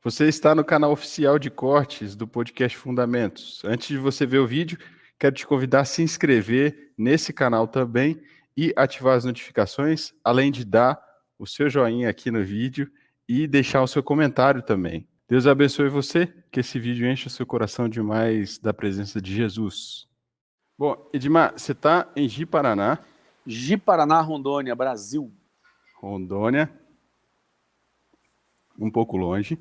Você está no canal oficial de cortes do podcast Fundamentos. Antes de você ver o vídeo, quero te convidar a se inscrever nesse canal também e ativar as notificações, além de dar o seu joinha aqui no vídeo e deixar o seu comentário também. Deus abençoe você, que esse vídeo enche o seu coração demais da presença de Jesus. Bom, Edmar, você está em Ji-Paraná. Ji-Paraná, Rondônia, Brasil. Rondônia, um pouco longe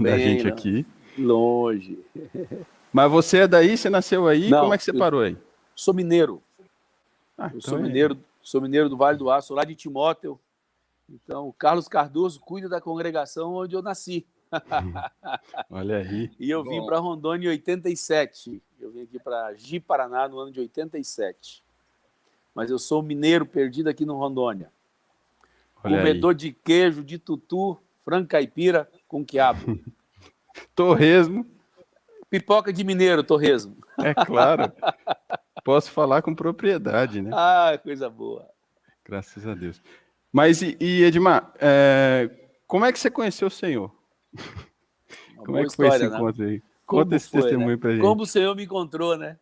da Bem, gente aqui. Longe. Mas você é daí? Você nasceu aí? Não, Como é que você parou aí? Sou mineiro. Eu então sou mineiro do Vale do Aço, sou lá de Timóteo. Então, o Carlos Cardoso cuida da congregação onde eu nasci. Olha aí. E eu vim para Rondônia em 87. Eu vim aqui para Ji-Paraná no ano de 87. Mas eu sou mineiro perdido aqui no Rondônia. Olha Comedor aí. de queijo, de tutu, frango caipira com quiabo. Torresmo. Pipoca de mineiro, torresmo. É claro. Posso falar com propriedade, né? Ah, coisa boa. Graças a Deus. Mas, Edmar, como é que você conheceu o Senhor? Como é que foi esse encontro aí? Conta esse testemunho pra gente. Como o Senhor me encontrou, né?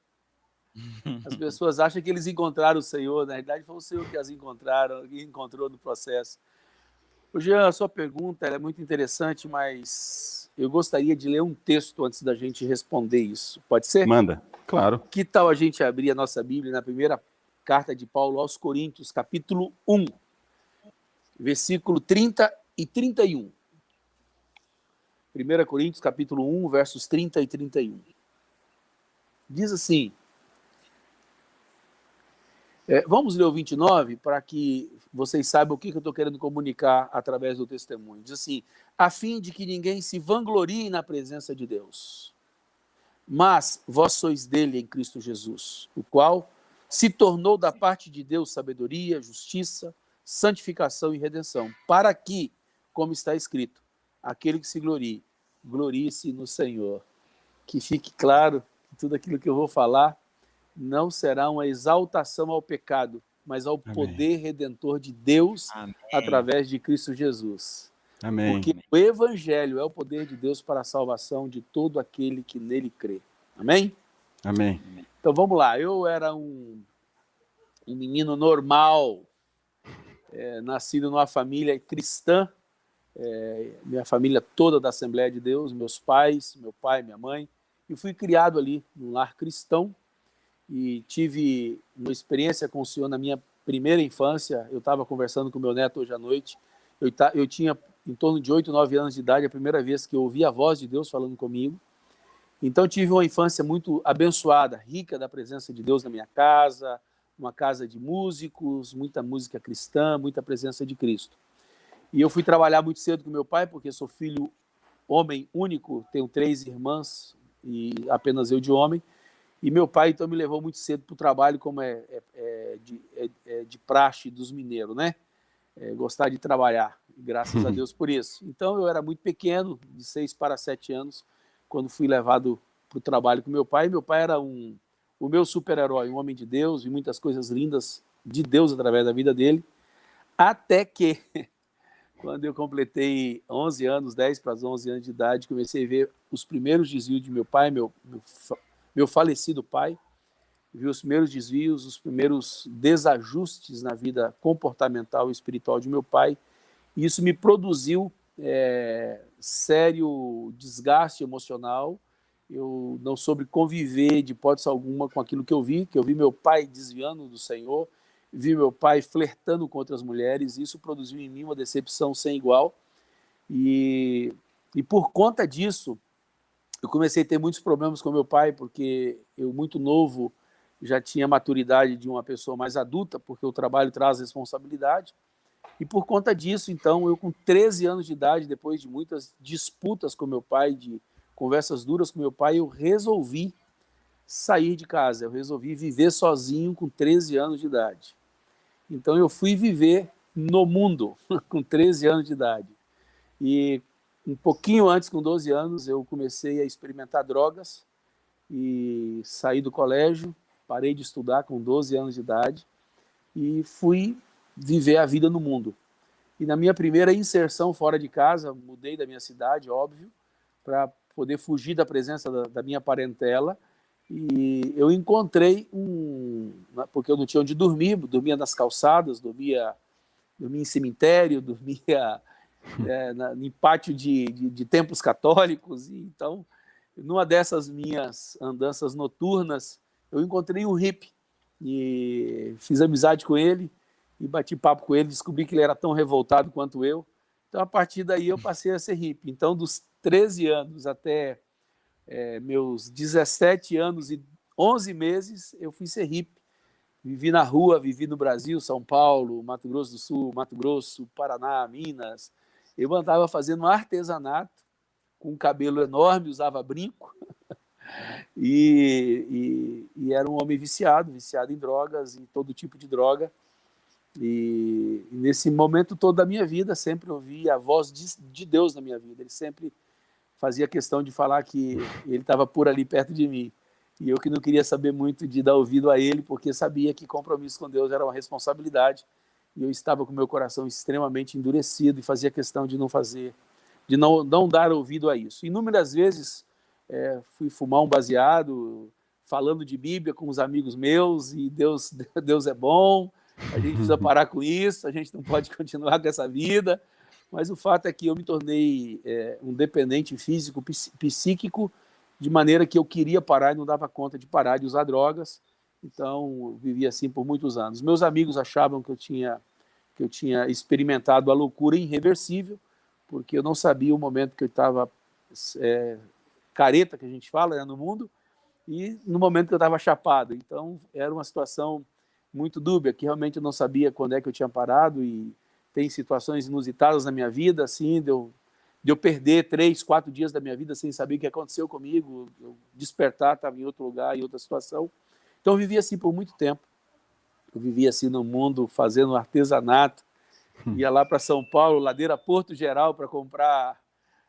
As pessoas acham que eles encontraram o Senhor, na realidade foi o Senhor que as encontrou no processo. Jean, a sua pergunta é muito interessante, mas eu gostaria de ler um texto antes da gente responder isso. Pode ser? Manda, claro. Que tal a gente abrir a nossa Bíblia na primeira carta de Paulo aos Coríntios, capítulo 1, versículo 30 e 31. 1 Coríntios, capítulo 1, versos 30 e 31. Diz assim... vamos ler o 29 para que vocês saibam o que eu estou querendo comunicar através do testemunho. Diz assim: a fim de que ninguém se vanglorie na presença de Deus, mas vós sois dele em Cristo Jesus, o qual se tornou da parte de Deus sabedoria, justiça, santificação e redenção, para que, como está escrito, aquele que se glorie, glorie-se no Senhor. Que fique claro que tudo aquilo que eu vou falar não será uma exaltação ao pecado, mas ao poder redentor de Deus através de Cristo Jesus. Amém. Porque o Evangelho é o poder de Deus para a salvação de todo aquele que nele crê. Amém? Amém. Então vamos lá. Eu era um menino normal, nascido numa família cristã, minha família toda da Assembleia de Deus, meus pais, meu pai, minha mãe, e fui criado ali num lar cristão. E tive uma experiência com o Senhor na minha primeira infância. Eu estava conversando com meu neto hoje à noite. Eu tinha em torno de 8, 9 anos de idade, a primeira vez que eu ouvi a voz de Deus falando comigo. Então, tive uma infância muito abençoada, rica da presença de Deus na minha casa, uma casa de músicos, muita música cristã, muita presença de Cristo. E eu fui trabalhar muito cedo com meu pai, porque sou filho homem único, tenho 3 irmãs e apenas eu de homem. E meu pai, então, me levou muito cedo para o trabalho, como de praxe dos mineiros, né? Gostar de trabalhar, graças a Deus por isso. Então, eu era muito pequeno, de 6 para 7 anos, quando fui levado para o trabalho com meu pai. Meu pai era o meu super-herói, um homem de Deus, e muitas coisas lindas de Deus através da vida dele, até que, quando eu completei 11 anos, 10 para 11 anos de idade, comecei a ver os primeiros desvios de meu pai, meu falecido pai, vi os primeiros desvios, os primeiros desajustes na vida comportamental e espiritual de meu pai, e isso me produziu sério desgaste emocional. Eu não soube conviver de hipótese alguma com aquilo que eu vi meu pai desviando do Senhor, vi meu pai flertando com outras mulheres, e isso produziu em mim uma decepção sem igual, e por conta disso, eu comecei a ter muitos problemas com meu pai, porque eu, muito novo, já tinha a maturidade de uma pessoa mais adulta, porque o trabalho traz responsabilidade. E por conta disso, então, eu com 13 anos de idade, depois de muitas disputas com meu pai, de conversas duras com meu pai, eu resolvi sair de casa, eu resolvi viver sozinho com 13 anos de idade. Então eu fui viver no mundo com 13 anos de idade. E um pouquinho antes, com 12 anos, eu comecei a experimentar drogas e saí do colégio, parei de estudar com 12 anos de idade e fui viver a vida no mundo. E na minha primeira inserção fora de casa, mudei da minha cidade, óbvio, para poder fugir da presença da minha parentela. E eu encontrei porque eu não tinha onde dormir, dormia nas calçadas, dormia em cemitério, dormia em pátio de templos católicos. E então, numa dessas minhas andanças noturnas, eu encontrei um hippie e fiz amizade com ele e bati papo com ele, descobri que ele era tão revoltado quanto eu. Então, a partir daí, eu passei a ser hippie. Então, dos 13 anos até meus 17 anos e 11 meses, eu fui ser hippie. Vivi na rua, vivi no Brasil, São Paulo, Mato Grosso do Sul, Mato Grosso, Paraná, Minas. Eu andava fazendo artesanato, com um cabelo enorme, usava brinco, e era um homem viciado em drogas, em todo tipo de droga. E nesse momento todo da minha vida, sempre ouvi a voz de Deus na minha vida. Ele sempre fazia questão de falar que ele estava por ali perto de mim. E eu que não queria saber muito de dar ouvido a ele, porque sabia que compromisso com Deus era uma responsabilidade. E eu estava com meu coração extremamente endurecido e fazia questão de não dar ouvido a isso. Inúmeras vezes fui fumar um baseado, falando de Bíblia com os amigos meus, e Deus é bom, a gente precisa parar com isso, a gente não pode continuar com essa vida. Mas o fato é que eu me tornei um dependente físico, psíquico, de maneira que eu queria parar e não dava conta de parar de usar drogas. Então, vivi assim por muitos anos. Meus amigos achavam que eu tinha experimentado a loucura irreversível, porque eu não sabia o momento que eu estava careta, que a gente fala, no mundo, e no momento que eu estava chapado. Então, era uma situação muito dúbia, que realmente eu não sabia quando é que eu tinha parado, e tem situações inusitadas na minha vida, assim, de eu perder 3, 4 dias da minha vida sem saber o que aconteceu comigo, eu despertar, estava em outro lugar, em outra situação. Então, eu vivi assim por muito tempo. Eu vivia assim no mundo, fazendo artesanato, ia lá para São Paulo, Ladeira Porto Geral, para comprar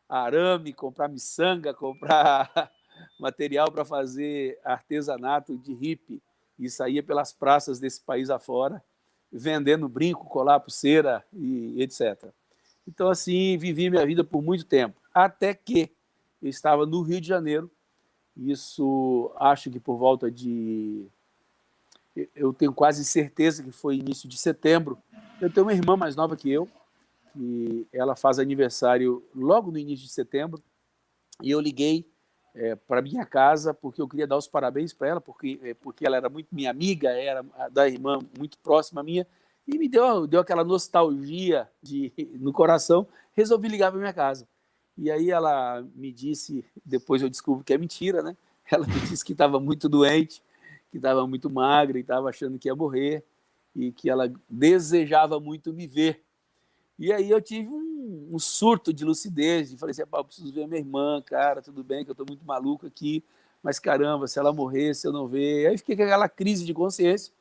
arame, comprar miçanga, comprar material para fazer artesanato de hippie, e saía pelas praças desse país afora, vendendo brinco, colar, pulseira e etc. Então, assim, vivi minha vida por muito tempo, até que eu estava no Rio de Janeiro. Isso, acho que por volta de... Eu tenho quase certeza que foi início de setembro. Eu tenho uma irmã mais nova que eu, que ela faz aniversário logo no início de setembro, e eu liguei para minha casa porque eu queria dar os parabéns para ela, porque ela era muito minha amiga, era da irmã muito próxima minha, e me deu aquela nostalgia no coração. Resolvi ligar para minha casa. E aí ela me disse, depois eu descubro que é mentira, né? Ela me disse que estava muito doente, que estava muito magra e estava achando que ia morrer, e que ela desejava muito me ver. E aí eu tive um surto de lucidez, e falei assim, eu preciso ver a minha irmã, cara, tudo bem que eu estou muito maluco aqui, mas caramba, se ela morrer, se eu não ver... Aí fiquei com aquela crise de consciência,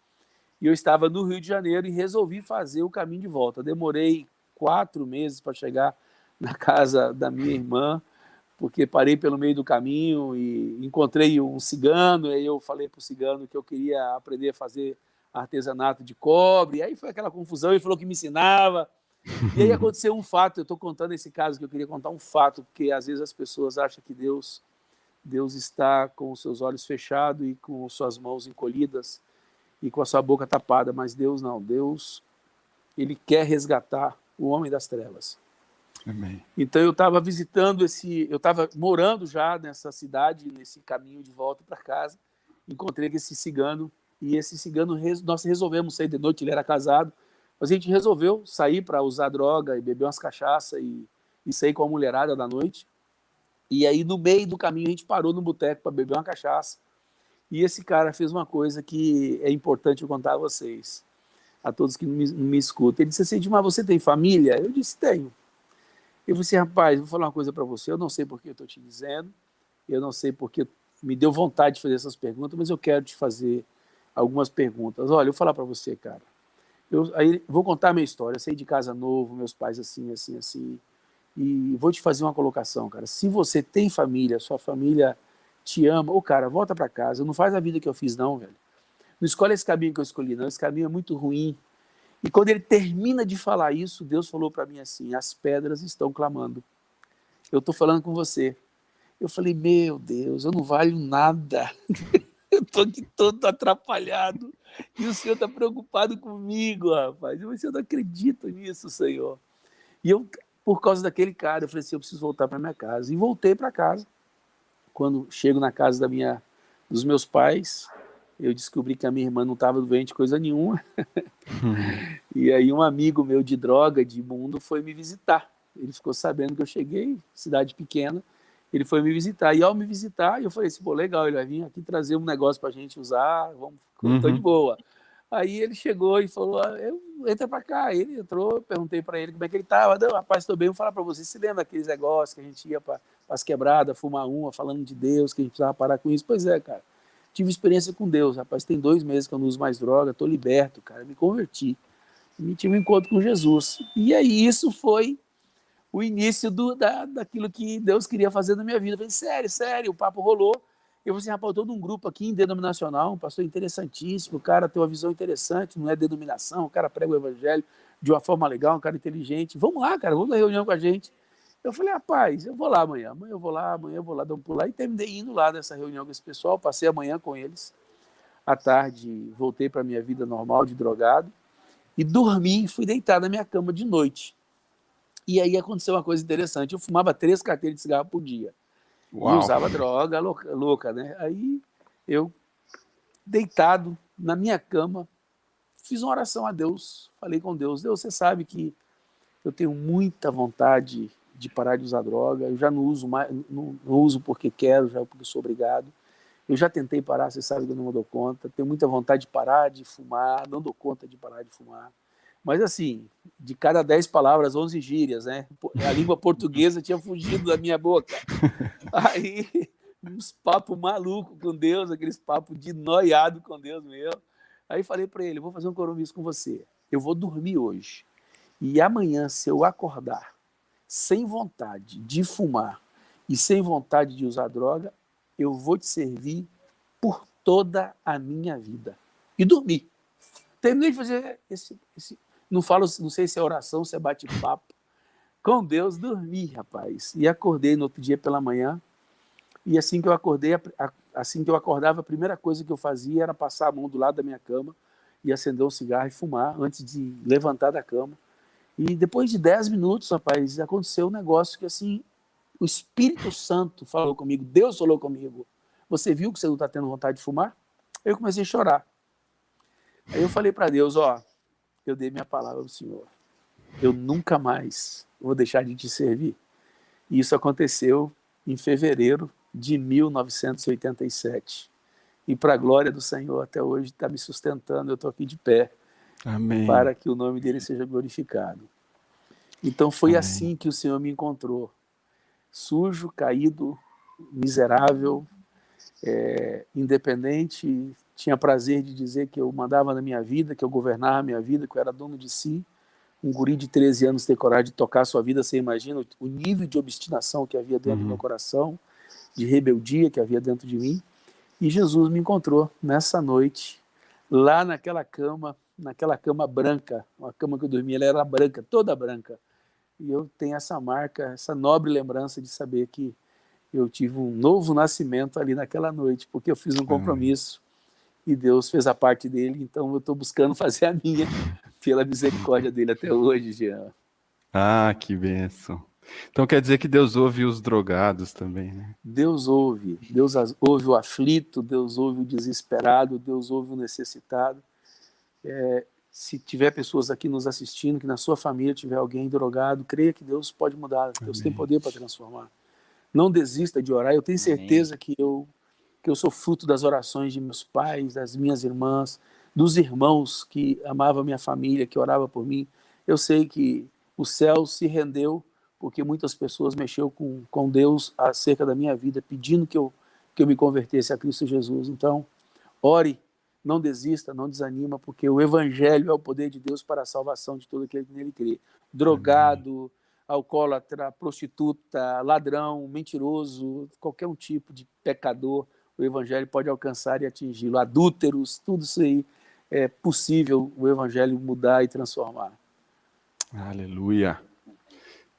e eu estava no Rio de Janeiro e resolvi fazer o caminho de volta. Demorei 4 meses para chegar na casa da minha irmã, porque parei pelo meio do caminho e encontrei um cigano, e aí eu falei para o cigano que eu queria aprender a fazer artesanato de cobre, e aí foi aquela confusão, ele falou que me ensinava. E aí aconteceu um fato, eu estou contando esse caso que eu queria contar um fato, porque às vezes as pessoas acham que Deus está com os seus olhos fechados e com suas mãos encolhidas e com a sua boca tapada, mas Deus não. Deus, ele quer resgatar o homem das trevas. Amém. Então eu estava eu estava morando já nessa cidade, nesse caminho de volta para casa, encontrei esse cigano, e esse cigano, nós resolvemos sair de noite, ele era casado, mas a gente resolveu sair para usar droga e beber umas cachaças e sair com a mulherada da noite. E aí, no meio do caminho, a gente parou no boteco para beber uma cachaça. E esse cara fez uma coisa que é importante eu contar a vocês, a todos que me escutam. Ele disse assim, Edmar, você tem família? Eu disse, tenho. Eu disse, rapaz, vou falar uma coisa para você, eu não sei por que eu estou te dizendo, eu não sei porque me deu vontade de fazer essas perguntas, mas eu quero te fazer algumas perguntas. Olha, eu vou falar para você, cara. Aí vou contar a minha história. Eu saí de casa novo, meus pais assim, assim, assim. E vou te fazer uma colocação, cara. Se você tem família, sua família te ama, cara, volta para casa. Não faz a vida que eu fiz, não, velho. Não escolhe esse caminho que eu escolhi, não. Esse caminho é muito ruim. E quando ele termina de falar isso, Deus falou para mim assim: as pedras estão clamando. Eu estou falando com você. Eu falei: meu Deus, eu não valho nada. Eu estou aqui todo atrapalhado. E o Senhor está preocupado comigo, rapaz. Eu falei: eu não acredito nisso, Senhor. E eu, por causa daquele cara, eu falei assim: eu preciso voltar para minha casa. E voltei para casa. Quando chego na casa dos meus pais, eu descobri que a minha irmã não estava doente, coisa nenhuma. E aí um amigo meu de droga, de mundo, foi me visitar. Ele ficou sabendo que eu cheguei, cidade pequena, ele foi me visitar. E ao me visitar, eu falei assim: pô, legal, ele vai vir aqui trazer um negócio pra gente usar, vamos, tô de boa. Aí ele chegou e falou: entra pra cá. Ele entrou, eu perguntei pra ele como é que ele tava. Não, rapaz, tô bem, vou falar pra você. Você lembra daqueles negócios que a gente ia pras quebradas, fumar uma, falando de Deus, que a gente precisava parar com isso? Pois é, cara. Tive experiência com Deus, rapaz. Tem 2 meses que eu não uso mais droga, tô liberto, cara. Me converti. E tive um encontro com Jesus. E aí isso foi o início daquilo que Deus queria fazer na minha vida. Eu falei: sério, o papo rolou. Eu falei assim: rapaz, todo um grupo aqui em denominacional, um pastor interessantíssimo, o cara tem uma visão interessante, não é denominação, o cara prega o evangelho de uma forma legal, um cara inteligente. Vamos lá, cara, vamos na reunião com a gente. Eu falei: rapaz, eu vou lá amanhã eu vou lá, dar um pulo lá. E terminei indo lá nessa reunião com esse pessoal, passei a manhã com eles. À tarde, voltei para a minha vida normal de drogado e dormi, fui deitar na minha cama de noite. E aí aconteceu uma coisa interessante: eu fumava 3 carteiras de cigarro por dia. E Uau. usava droga louca, né? Aí eu, deitado na minha cama, fiz uma oração a Deus, falei com Deus: Deus, você sabe que eu tenho muita vontade de parar de usar droga, eu já não uso mais, não uso porque quero, já porque sou obrigado. Eu já tentei parar, você sabe que eu não dou conta, tenho muita vontade de parar de fumar, não dou conta de parar de fumar. Mas assim, de cada 10 palavras, 11 gírias, né? A língua portuguesa tinha fugido da minha boca. Aí, uns papos malucos com Deus, aqueles papos de noiado com Deus mesmo. Aí falei para ele: vou fazer um compromisso com você. Eu vou dormir hoje. E amanhã, se eu acordar sem vontade de fumar e sem vontade de usar droga, eu vou te servir por toda a minha vida. E dormi. Terminei de fazer não sei se é oração, se é bate-papo. Com Deus, dormi, rapaz. E acordei no outro dia pela manhã. E assim que eu acordei, assim que eu acordava, a primeira coisa que eu fazia era passar a mão do lado da minha cama e acender um cigarro e fumar antes de levantar da cama. E depois de 10 minutos, rapaz, aconteceu um negócio que assim, o Espírito Santo falou comigo, Deus falou comigo: você viu que você não está tendo vontade de fumar? Eu comecei a chorar. Aí eu falei para Deus: eu dei minha palavra ao Senhor, eu nunca mais vou deixar de te servir. E isso aconteceu em fevereiro de 1987. E para a glória do Senhor, até hoje está me sustentando, eu estou aqui de pé. Amém. Para que o nome dele seja glorificado. Então foi assim que o Senhor me encontrou. Sujo, caído, miserável, independente, tinha prazer de dizer que eu mandava na minha vida, que eu governava a minha vida, que eu era dono de si. Um guri de 13 anos ter coragem de tocar a sua vida, você imagina o nível de obstinação que havia dentro do meu coração, de rebeldia que havia dentro de mim. E Jesus me encontrou nessa noite, lá naquela cama branca, uma cama que eu dormia, ela era branca, toda branca. E eu tenho essa marca, essa nobre lembrança de saber que eu tive um novo nascimento ali naquela noite, porque eu fiz um compromisso e Deus fez a parte dele, então eu estou buscando fazer a minha, pela misericórdia dele até hoje, Jean. Ah, que bênção. Então quer dizer que Deus ouve os drogados também, né? Deus ouve o aflito, Deus ouve o desesperado, Deus ouve o necessitado. Se tiver pessoas aqui nos assistindo, que na sua família tiver alguém drogado, creia que Deus pode mudar, Deus tem poder para transformar. Não desista de orar, eu tenho certeza que eu sou fruto das orações de meus pais, das minhas irmãs, dos irmãos que amavam a minha família, que oravam por mim. Eu sei que o céu se rendeu porque muitas pessoas mexeu com Deus acerca da minha vida, pedindo que eu me convertesse a Cristo Jesus. Então, ore, não desista, não desanima, porque o Evangelho é o poder de Deus para a salvação de todo aquele que nele crê. Drogado, alcoólatra, prostituta, ladrão, mentiroso, qualquer um tipo de pecador, o Evangelho pode alcançar e atingi-lo. Adúlteros, tudo isso aí é possível o evangelho mudar e transformar. Aleluia.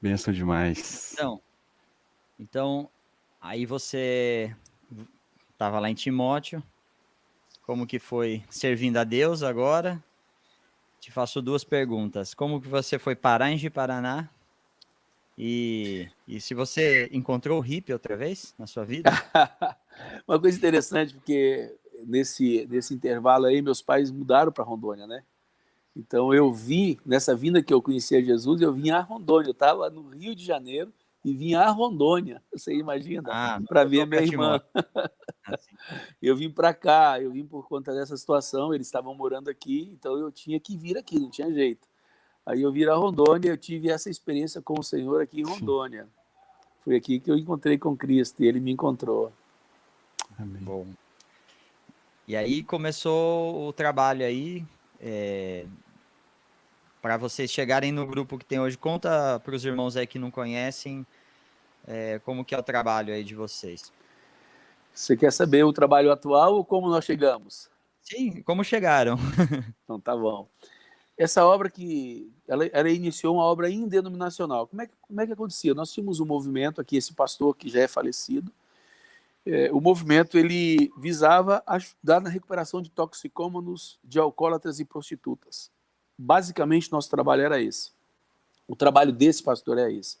Benção demais. Então, aí você estava lá em Timóteo, como que foi servindo a Deus agora? Te faço 2 perguntas. Como que você foi parar em Ji-Paraná? E se você encontrou o hippie outra vez na sua vida? Uma coisa interessante, porque nesse intervalo aí, meus pais mudaram para Rondônia, né? Então eu vi, nessa vinda que eu conhecia Jesus, eu vim a Rondônia. Eu estava no Rio de Janeiro e vim a Rondônia, você imagina, para ver a minha irmã. Assim. Eu vim para cá, eu vim por conta dessa situação, eles estavam morando aqui, então eu tinha que vir aqui, não tinha jeito. Aí eu vim a Rondônia, eu tive essa experiência com o Senhor aqui em Rondônia. Foi aqui que eu encontrei com Cristo e Ele me encontrou. Amém. Bom. E aí começou o trabalho aí, para vocês chegarem no grupo que tem hoje. Conta para os irmãos aí que não conhecem, como que é o trabalho aí de vocês. Você quer saber o trabalho atual ou como nós chegamos? Sim, como chegaram? Então tá bom. Essa obra ela iniciou uma obra indenominacional. Como é que acontecia? Nós tínhamos um movimento aqui, esse pastor que já é falecido. O movimento ele visava ajudar na recuperação de toxicômanos, de alcoólatras e prostitutas. Basicamente, nosso trabalho era esse. O trabalho desse pastor é esse.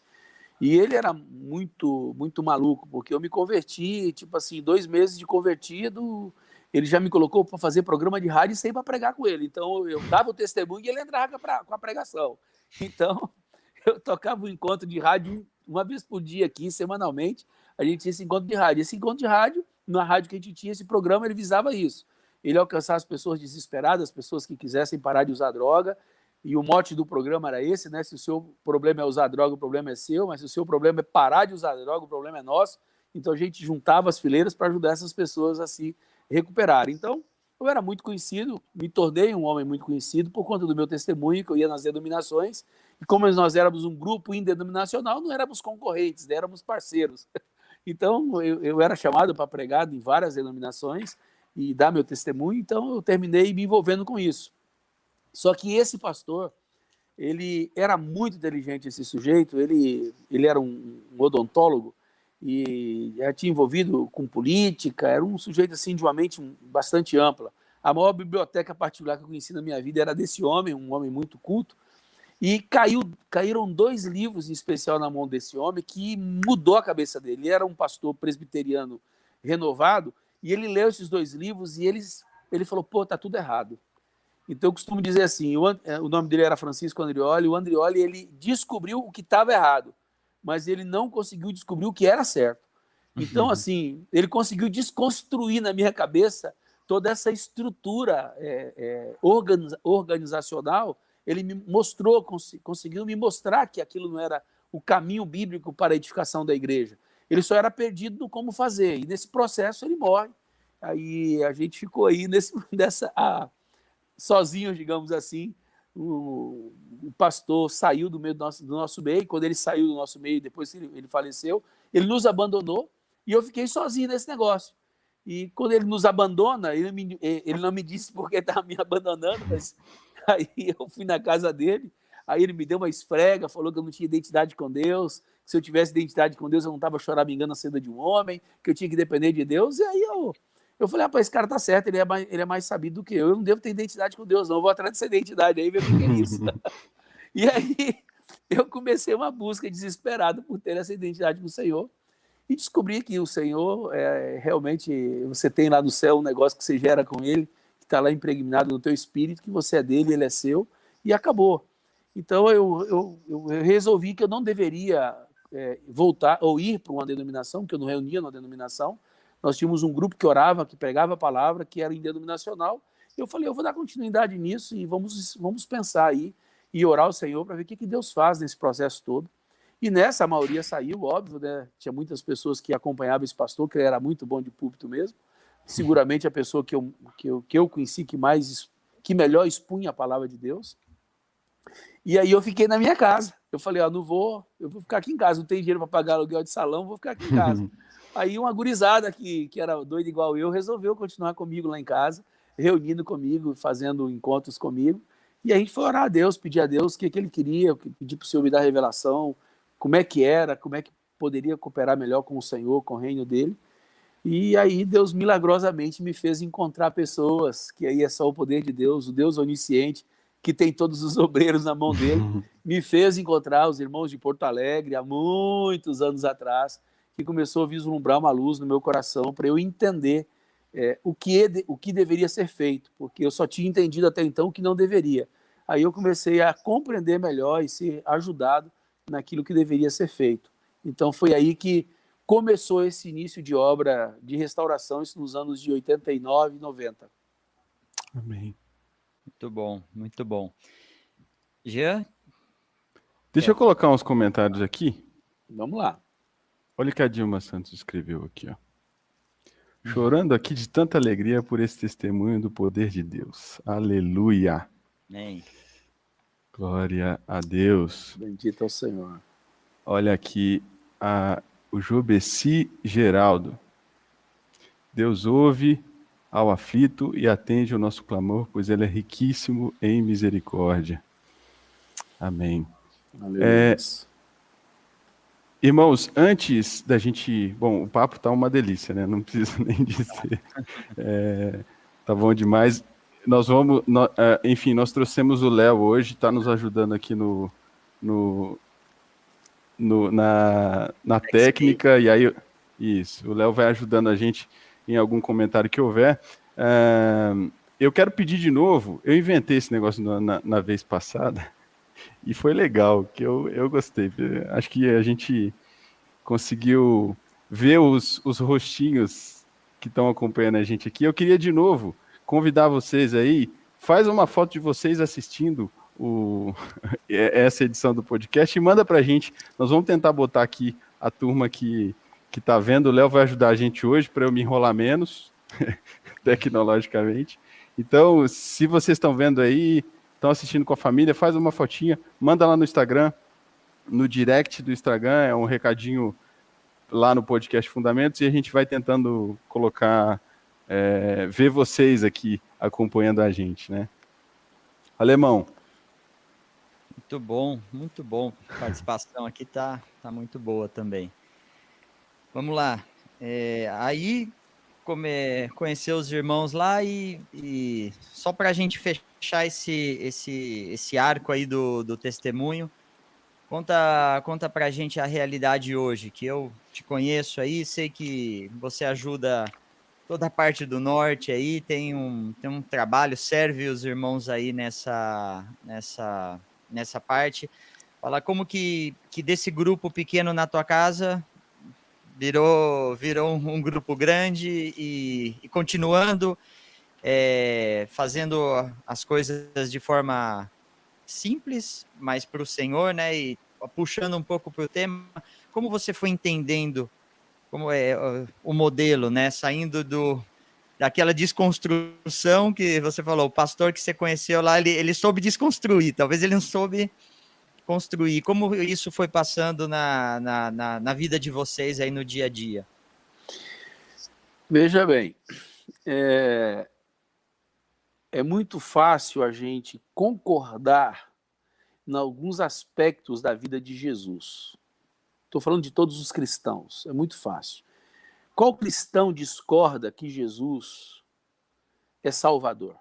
E ele era muito, muito maluco, porque eu me converti, tipo assim, 2 meses de convertido, ele já me colocou para fazer programa de rádio e sair para pregar com ele. Então, eu dava o testemunho e ele entrava com a pregação. Então, eu tocava um encontro de rádio uma vez por dia aqui, semanalmente, a gente tinha esse encontro de rádio. Esse encontro de rádio, na rádio que a gente tinha, esse programa, ele visava isso. Ele alcançar as pessoas desesperadas, as pessoas que quisessem parar de usar droga, e o mote do programa era esse, né? Se o seu problema é usar droga, o problema é seu, mas se o seu problema é parar de usar droga, o problema é nosso. Então a gente juntava as fileiras para ajudar essas pessoas a se recuperarem. Então eu era muito conhecido, me tornei um homem muito conhecido por conta do meu testemunho, que eu ia nas denominações, e como nós éramos um grupo indenominacional, não éramos concorrentes, éramos parceiros. Então eu era chamado para pregar em várias denominações e dar meu testemunho, então eu terminei me envolvendo com isso. Só que esse pastor, ele era muito inteligente, esse sujeito, ele era um odontólogo e já tinha envolvido com política, era um sujeito assim de uma mente bastante ampla. A maior biblioteca particular que eu conheci na minha vida era desse homem, um homem muito culto, e caíram 2 livros em especial na mão desse homem que mudou a cabeça dele. Ele era um pastor presbiteriano renovado e ele leu esses 2 livros e ele falou, pô, tá tudo errado. Então eu costumo dizer assim, o nome dele era Francisco Andrioli, o Andrioli ele descobriu o que estava errado, mas ele não conseguiu descobrir o que era certo. Então, assim, ele conseguiu desconstruir na minha cabeça toda essa estrutura organizacional. Ele me mostrou, conseguiu me mostrar que aquilo não era o caminho bíblico para a edificação da igreja. Ele só era perdido no como fazer, e nesse processo ele morre. Aí a gente ficou aí sozinhos, digamos assim. O pastor saiu do nosso meio. Quando ele saiu do nosso meio, depois que ele faleceu, ele nos abandonou e eu fiquei sozinho nesse negócio. E quando ele nos abandona, ele não me disse porque estava me abandonando, mas aí eu fui na casa dele, aí ele me deu uma esfrega, falou que eu não tinha identidade com Deus, que se eu tivesse identidade com Deus eu não estava choramingando a seda de um homem, que eu tinha que depender de Deus. E aí eu falei, rapaz, esse cara tá certo, ele é mais sabido do que eu não devo ter identidade com Deus, não, eu vou atrás dessa identidade aí, ver o que é isso. E aí eu comecei uma busca desesperada por ter essa identidade com o Senhor e descobri que o Senhor, realmente, você tem lá no céu um negócio que você gera com Ele, que está lá impregnado no teu espírito, que você é dele, ele é seu, e acabou. Então eu resolvi que eu não deveria voltar ou ir para uma denominação, que eu não reunia numa denominação. Nós tínhamos um grupo que orava, que pregava a palavra, que era indenominacional. Eu falei, eu vou dar continuidade nisso e vamos pensar aí e orar ao Senhor para ver o que Deus faz nesse processo todo. E nessa, a maioria saiu, óbvio, né? Tinha muitas pessoas que acompanhavam esse pastor, que ele era muito bom de púlpito mesmo. Seguramente a pessoa que eu conheci que melhor expunha a palavra de Deus. E aí eu fiquei na minha casa. Eu falei, eu vou ficar aqui em casa, não tenho dinheiro para pagar aluguel de salão, vou ficar aqui em casa. Aí uma gurizada que era doida igual eu resolveu continuar comigo lá em casa. reunindo comigo, fazendo encontros comigo. E a gente foi orar a Deus, pedir a Deus o que ele queria, pedir para o Senhor me dar revelação, como é que era, como é que poderia cooperar melhor com o Senhor, com o reino dele. E aí Deus milagrosamente me fez encontrar pessoas, que aí é só o poder de Deus, o Deus onisciente, que tem todos os obreiros na mão dele, me fez encontrar os irmãos de Porto Alegre há muitos anos atrás, que começou a vislumbrar uma luz no meu coração para eu entender o que deveria ser feito, porque eu só tinha entendido até então o que não deveria. Aí eu comecei a compreender melhor e ser ajudado naquilo que deveria ser feito. Então foi aí que começou esse início de obra de restauração, isso nos anos de 89 e 90. Amém. Muito bom, muito bom. Jean? Deixa eu colocar uns comentários aqui. Vamos lá. Olha o que a Dilma Santos escreveu aqui, ó. Chorando aqui de tanta alegria por esse testemunho do poder de Deus. Aleluia. Amém. Glória a Deus. Bendito é o Senhor. Olha aqui o Jobeci Geraldo. Deus ouve ao aflito e atende o nosso clamor, pois ele é riquíssimo em misericórdia. Amém. Aleluia. Irmãos, antes da gente... Bom, o papo tá uma delícia, né? Não preciso nem dizer. Tá bom demais. Nós vamos... enfim, nós trouxemos o Léo hoje, está nos ajudando aqui na técnica, e aí... Isso, o Léo vai ajudando a gente em algum comentário que houver. Eu quero pedir de novo, eu inventei esse negócio na vez passada, e foi legal, que eu gostei. Acho que a gente conseguiu ver os rostinhos que estão acompanhando a gente aqui. Eu queria de novo convidar vocês aí, faz uma foto de vocês assistindo essa edição do podcast e manda pra gente. Nós vamos tentar botar aqui a turma que tá vendo. O Léo vai ajudar a gente hoje para eu me enrolar menos, tecnologicamente. Então, se vocês estão vendo aí, estão assistindo com a família, faz uma fotinha, manda lá no Instagram, no direct do Instagram, é um recadinho lá no podcast Fundamentos, e a gente vai tentando colocar, ver vocês aqui acompanhando a gente, né? Alemão. Muito bom. A participação aqui tá muito boa também. Vamos lá. Aí, conhecer os irmãos lá e só para a gente fechar esse arco aí do testemunho, conta para a gente a realidade hoje, que eu te conheço aí, sei que você ajuda toda a parte do norte aí, tem um trabalho, serve os irmãos aí nessa parte. Fala como que desse grupo pequeno na tua casa virou um grupo grande e continuando fazendo as coisas de forma simples, mas para o Senhor, né? E puxando um pouco para o tema, como você foi entendendo como é o modelo, né? Saindo daquela desconstrução que você falou, o pastor que você conheceu lá, ele soube desconstruir, talvez ele não soube construir. Como isso foi passando na vida de vocês aí no dia a dia? Veja bem, é muito fácil a gente concordar em alguns aspectos da vida de Jesus. Estou falando de todos os cristãos, é muito fácil. Qual cristão discorda que Jesus é Salvador?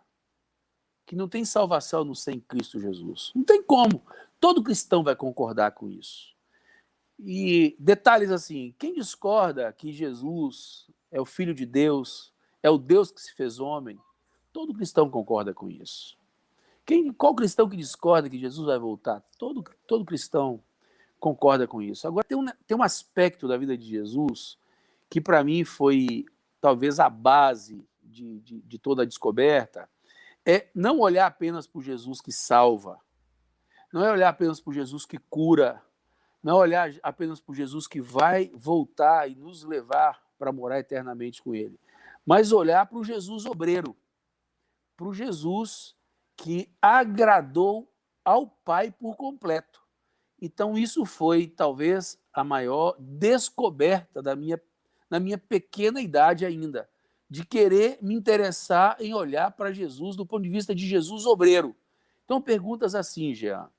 Que não tem salvação no sem Cristo Jesus. Não tem como. Todo cristão vai concordar com isso. E detalhes assim, quem discorda que Jesus é o Filho de Deus, é o Deus que se fez homem, todo cristão concorda com isso. Qual cristão que discorda que Jesus vai voltar? Todo cristão concorda com isso. Agora, tem um aspecto da vida de Jesus que, para mim, foi talvez a base de toda a descoberta, é não olhar apenas para o Jesus que salva, não é olhar apenas para o Jesus que cura, não é olhar apenas para o Jesus que vai voltar e nos levar para morar eternamente com ele, mas olhar para o Jesus obreiro, para o Jesus que agradou ao Pai por completo. Então, isso foi, talvez, a maior descoberta na minha pequena idade ainda, de querer me interessar em olhar para Jesus do ponto de vista de Jesus obreiro. Então, perguntas assim, Jean.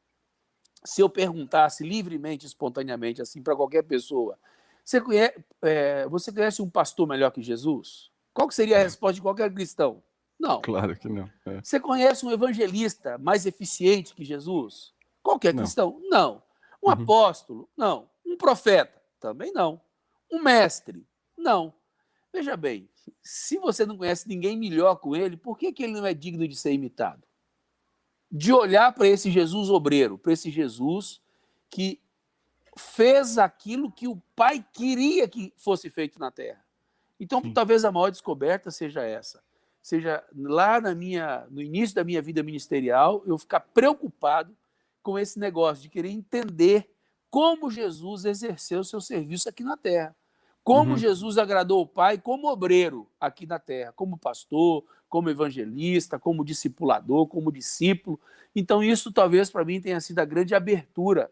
Se eu perguntasse livremente, espontaneamente, assim, para qualquer pessoa, você conhece um pastor melhor que Jesus? Qual que seria a resposta de qualquer cristão? Não. Claro que não. É. Você conhece um evangelista mais eficiente que Jesus? Qualquer cristão? Não. Um apóstolo? Não. Um profeta? Também não. Um mestre? Não. Veja bem, se você não conhece ninguém melhor com ele, por que ele não é digno de ser imitado? De olhar para esse Jesus obreiro, para esse Jesus que fez aquilo que o Pai queria que fosse feito na Terra. Então, talvez a maior descoberta seja essa. Seja lá no início da minha vida ministerial, eu ficar preocupado com esse negócio de querer entender como Jesus exerceu o seu serviço aqui na Terra. Como Jesus agradou o Pai como obreiro aqui na Terra, como pastor, como evangelista, como discipulador, como discípulo. Então, isso talvez para mim tenha sido a grande abertura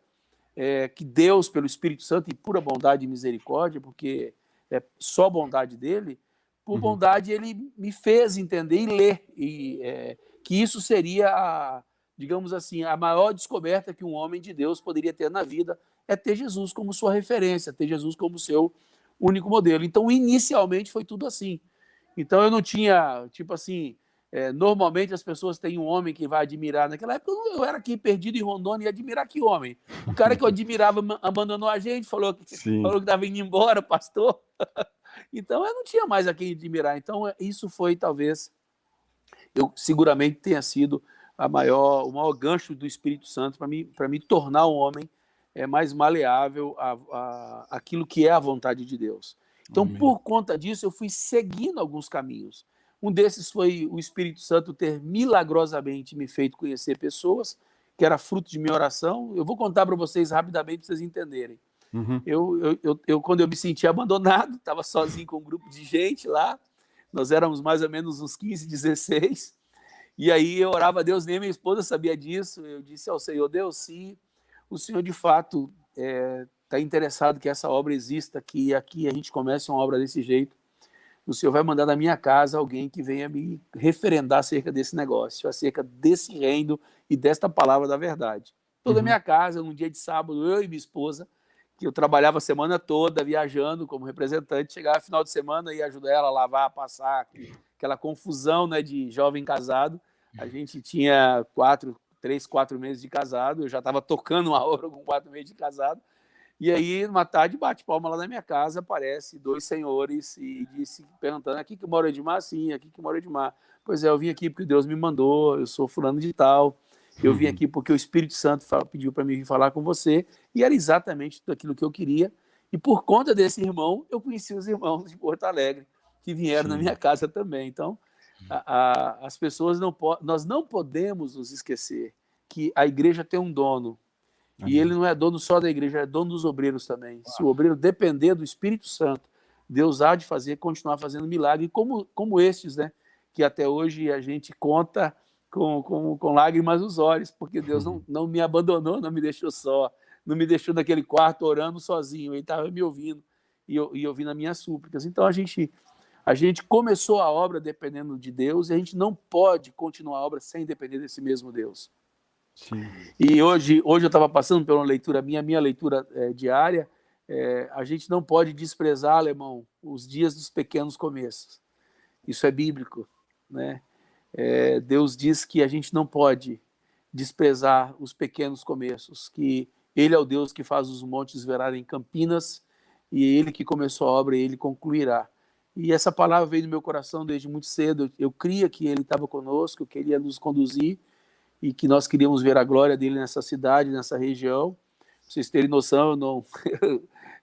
que Deus, pelo Espírito Santo e pura bondade e misericórdia, porque é só bondade dele, por bondade ele me fez entender e ler que isso seria, digamos assim, a maior descoberta que um homem de Deus poderia ter na vida, é ter Jesus como sua referência, ter Jesus como seu único modelo. Então, inicialmente, foi tudo assim. Então, eu não tinha, tipo assim, normalmente as pessoas têm um homem que vai admirar. Naquela época, eu era aqui perdido em Rondônia e ia admirar que homem? O cara que eu admirava abandonou a gente, falou que estava indo embora, pastor. Então, eu não tinha mais a quem admirar. Então, isso foi, talvez, seguramente tenha sido o maior gancho do Espírito Santo para me tornar um homem mais maleável àquilo que é a vontade de Deus. Então, por conta disso, eu fui seguindo alguns caminhos. Um desses foi o Espírito Santo ter milagrosamente me feito conhecer pessoas, que era fruto de minha oração. Eu vou contar para vocês rapidamente para vocês entenderem. Quando eu me senti abandonado, estava sozinho com um grupo de gente lá, nós éramos mais ou menos uns 15, 16, e aí eu orava a Deus, nem minha esposa sabia disso. Eu disse ao Senhor: Deus, se o Senhor de fato está interessado que essa obra exista, que aqui a gente comece uma obra desse jeito, o Senhor vai mandar na minha casa alguém que venha me referendar acerca desse negócio, acerca desse reino e desta palavra da verdade. Toda a minha casa, num dia de sábado, eu e minha esposa, que eu trabalhava a semana toda viajando como representante, chegava no final de semana e ajudar ela a lavar, a passar, aquela confusão, né, de jovem casado. A gente tinha 3, 4 meses de casado, eu já estava tocando uma obra com 4 meses de casado, e aí, numa tarde, bate palma lá na minha casa, aparece 2 senhores e perguntando: aqui que mora o Edmar? Sim, aqui que mora o Edmar. Pois é, eu vim aqui porque Deus me mandou, eu sou fulano de tal, eu vim aqui porque o Espírito Santo pediu para mim vir falar com você, e era exatamente tudo aquilo que eu queria, e por conta desse irmão, eu conheci os irmãos de Porto Alegre, que vieram na minha casa também. Então, as pessoas nós não podemos nos esquecer que a igreja tem um dono, e ele não é dono só da igreja, é dono dos obreiros também. Se o obreiro depender do Espírito Santo, Deus há de continuar fazendo milagres, como estes, né, que até hoje a gente conta com lágrimas nos olhos, porque Deus não me abandonou, não me deixou só, não me deixou naquele quarto orando sozinho, ele estava me ouvindo e ouvindo as minhas súplicas. Então, a gente começou a obra dependendo de Deus, e a gente não pode continuar a obra sem depender desse mesmo Deus. Sim. E hoje eu estava passando por uma leitura minha leitura diária. A gente não pode desprezar, alemão, os dias dos pequenos começos. Isso é bíblico, né? Deus diz que a gente não pode desprezar os pequenos começos, que Ele é o Deus que faz os montes virarem campinas, e é Ele que começou a obra e Ele concluirá. E essa palavra veio do meu coração desde muito cedo. Eu cria que Ele estava conosco, que Ele ia nos conduzir, e que nós queríamos ver a glória dele nessa cidade, nessa região. Pra vocês terem noção,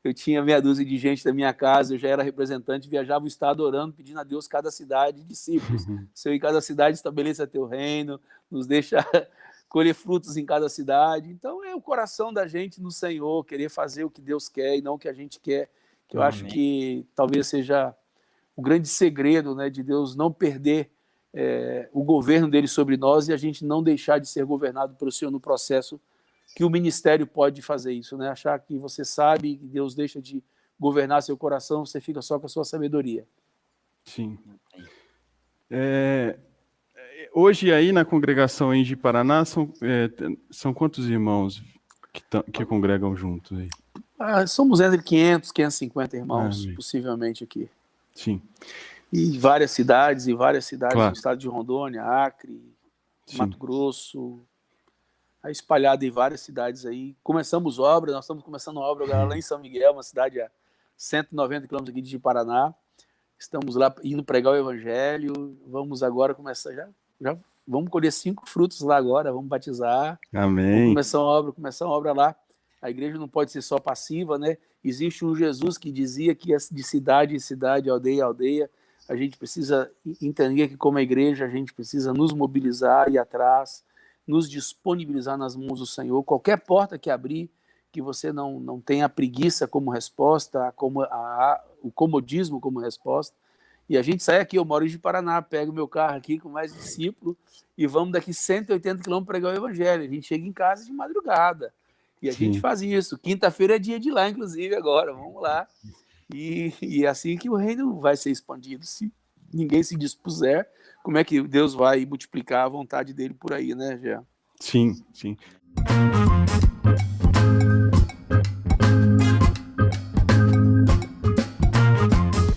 eu tinha meia dúzia de gente da minha casa, eu já era representante, viajava o estado orando, pedindo a Deus cada cidade, discípulos. Senhor, em cada cidade estabeleça teu reino, nos deixa colher frutos em cada cidade. Então, é o coração da gente no Senhor, querer fazer o que Deus quer e não o que a gente quer, que eu acho que talvez seja o grande segredo, né, de Deus não perder o governo dele sobre nós, e a gente não deixar de ser governado pelo Senhor no processo que o ministério pode fazer isso, né? Achar que você sabe, que Deus deixa de governar seu coração, você fica só com a sua sabedoria. Sim. Não tem. Hoje aí na congregação em Ji-Paraná são quantos irmãos que congregam juntos aí? Somos entre 500, 550 irmãos, Amém. possivelmente aqui. Sim. E várias cidades Claro. no estado de Rondônia, Acre, Sim. Mato Grosso, aí espalhado em várias cidades aí. Começamos obra, nós estamos começando obra agora lá em São Miguel, uma cidade a 190 quilômetros aqui de Ji-Paraná. Estamos lá indo pregar o evangelho. Vamos agora começar, já vamos colher 5 frutos lá agora, vamos batizar. Vamos Amém. começar uma obra lá. A igreja não pode ser só passiva, né? Existe um Jesus que dizia que de cidade em cidade, aldeia em aldeia, a gente precisa entender que como igreja a gente precisa nos mobilizar, ir atrás, nos disponibilizar nas mãos do Senhor. Qualquer porta que abrir, que você não tenha a preguiça como resposta, o comodismo como resposta. E a gente sai aqui, eu moro em Paraná, pego meu carro aqui com mais discípulo e vamos daqui 180 quilômetros pregar o evangelho. A gente chega em casa de madrugada. E a Sim. gente faz isso. Quinta-feira é dia de ir lá, inclusive, agora. Vamos lá. E é assim que o reino vai ser expandido. Se ninguém se dispuser, como é que Deus vai multiplicar a vontade dele por aí, né, Jean? Sim, sim.